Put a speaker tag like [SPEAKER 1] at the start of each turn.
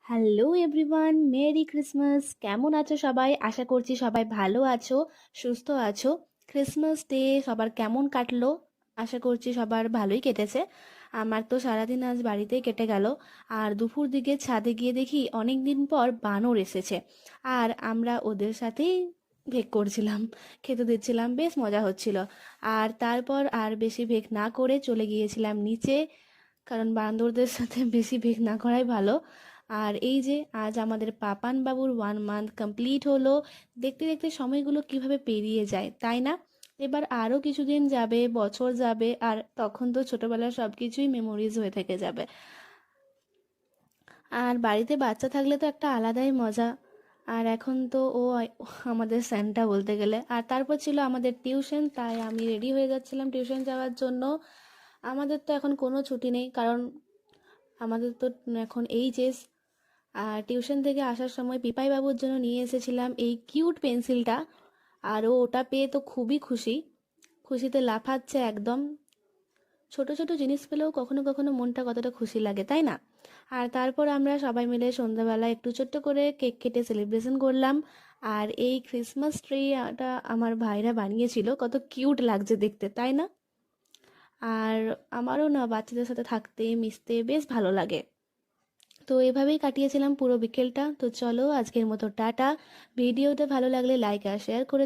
[SPEAKER 1] Hello everyone, merry Christmas. কেমন আছো সবাই? আশা করছি সবাই ভালো আছো, সুস্থ আছো। ক্রিসমাস ডে সবার কেমন কাটলো? আশা করছি সবার ভালোই কেটেছে। আমার তো সারাদিন আজ বাড়িতেই কেটে গেল। আর দুপুর দিকে ছাদে গিয়ে দেখি অনেক দিন পর বানর এসেছে। আর আমরা ওদের সাথেই ভেগ করছিলাম, খেতে দিচ্ছিলাম, বেশ মজা হচ্ছিল। আর তারপর আর বেশি ভেগ না করে চলে গিয়েছিলাম নিচে, কারণ বান্দরদের সাথে বেশি ভেগ না করাই ভালো। আর এই যে আজ আমাদের পাপান বাবুর 1 মান্থ কমপ্লিট হলো। দেখতে দেখতে সময়গুলো কিভাবে পেরিয়ে যায়, তাই না? এবার আরও কিছুদিন যাবে, বছর যাবে, আর তখন তো ছোটবেলার সব কিছুই মেমোরিজ হয়ে থেকে যাবে। আর বাড়িতে বাচ্চা থাকলে তো একটা আলাদাই মজা। আর এখন তো আমাদের স্যান্টা বলতে গেলে। আর তারপর ছিল আমাদের টিউশন, তাই আমি রেডি হয়ে যাচ্ছিলাম টিউশন যাওয়ার জন্য। আমাদের তো এখন কোনো ছুটি নেই, কারণ আমাদের তো এখন এইচএস। আর টিউশন থেকে আসার সময় পিপাই বাবুর জন্য নিয়ে এসেছিলাম এই কিউট পেন্সিলটা। আর ও ওটা পেয়ে তো খুবই খুশি, খুশিতে লাফাচ্ছে একদম। ছোট ছোট জিনিস পেলেও কখনো কখনো মনটা কতটা খুশি লাগে, তাই না? আর তারপর আমরা সবাই মিলে সন্ধ্যাবেলা একটু ছোট্ট করে কেক কেটে সেলিব্রেশন করলাম। আর এই ক্রিসমাস ট্রিটা আমার ভাইরা বানিয়েছিল, কত কিউট লাগছে দেখতে, তাই না? আর আমারও না বাচ্চাদের সাথে থাকতে মিশতে বেশ ভালো লাগে। তো এভাবেই কাটিয়েছিলাম পুরো বিকেলটা। তো চলো আজকের মতো টাটা। ভিডিওটা ভালো লাগলে লাইক আর শেয়ার করে